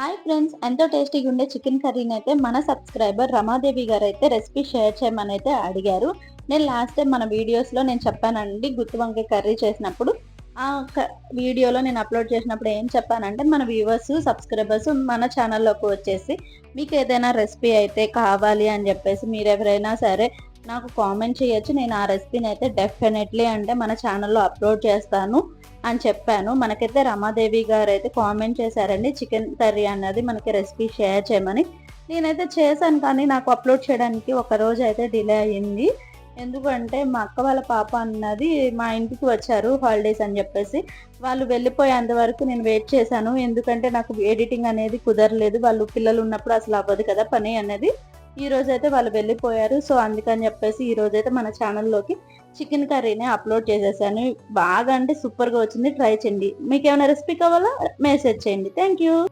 Hi friends, ఎంతో టేస్టీగా ఉండే చికెన్ కర్రీని అయితే మన సబ్స్క్రైబర్ రమాదేవి గారు అయితే రెసిపీ షేర్ చేయమని అయితే అడిగారు. నేను లాస్ట్ టైం మన వీడియోస్లో నేను చెప్పానండి, గుత్తి వంకాయ కర్రీ చేసినప్పుడు ఆ వీడియోలో నేను అప్లోడ్ చేసినప్పుడు ఏం చెప్పానంటే, మన వ్యూవర్స్ సబ్స్క్రైబర్స్ మన ఛానల్లోకి వచ్చేసి మీకు ఏదైనా రెసిపీ అయితే కావాలి అని చెప్పేసి మీరు ఎవరైనా సరే నాకు కామెంట్ చేయొచ్చు. నేను ఆ రెసిపీని అయితే డెఫినెట్లీ అంటే మన ఛానల్లో అప్లోడ్ చేస్తాను అని చెప్పాను. మనకైతే రమాదేవి గారైతే కామెంట్ చేశారండి, చికెన్ కర్రీ అన్నది మనకి రెసిపీ షేర్ చేయమని. నేనైతే చేశాను, కానీ నాకు అప్లోడ్ చేయడానికి ఒక రోజు అయితే డిలే అయ్యింది. ఎందుకంటే మా అక్క వాళ్ళ పాప అన్నది మా ఇంటికి వచ్చారు హాలిడేస్ అని చెప్పేసి. వాళ్ళు వెళ్ళిపోయేంత వరకు నేను వెయిట్ చేశాను. ఎందుకంటే నాకు ఎడిటింగ్ అనేది కుదరలేదు. వాళ్ళు పిల్లలు ఉన్నప్పుడు అసలు అవ్వదు కదా పని అనేది. ఈరోజైతే వాళ్ళు వెళ్ళిపోయారు. సో అందుకని చెప్పేసి ఈరోజైతే మన ఛానల్లోకి చికెన్ కర్రీని అప్లోడ్ చేసేసాను. బాగా అంటే సూపర్గా వచ్చింది, ట్రై చేయండి. మీకు ఏమైనా రెసిపీ కావాలా మెసేజ్ చేయండి. Thank you.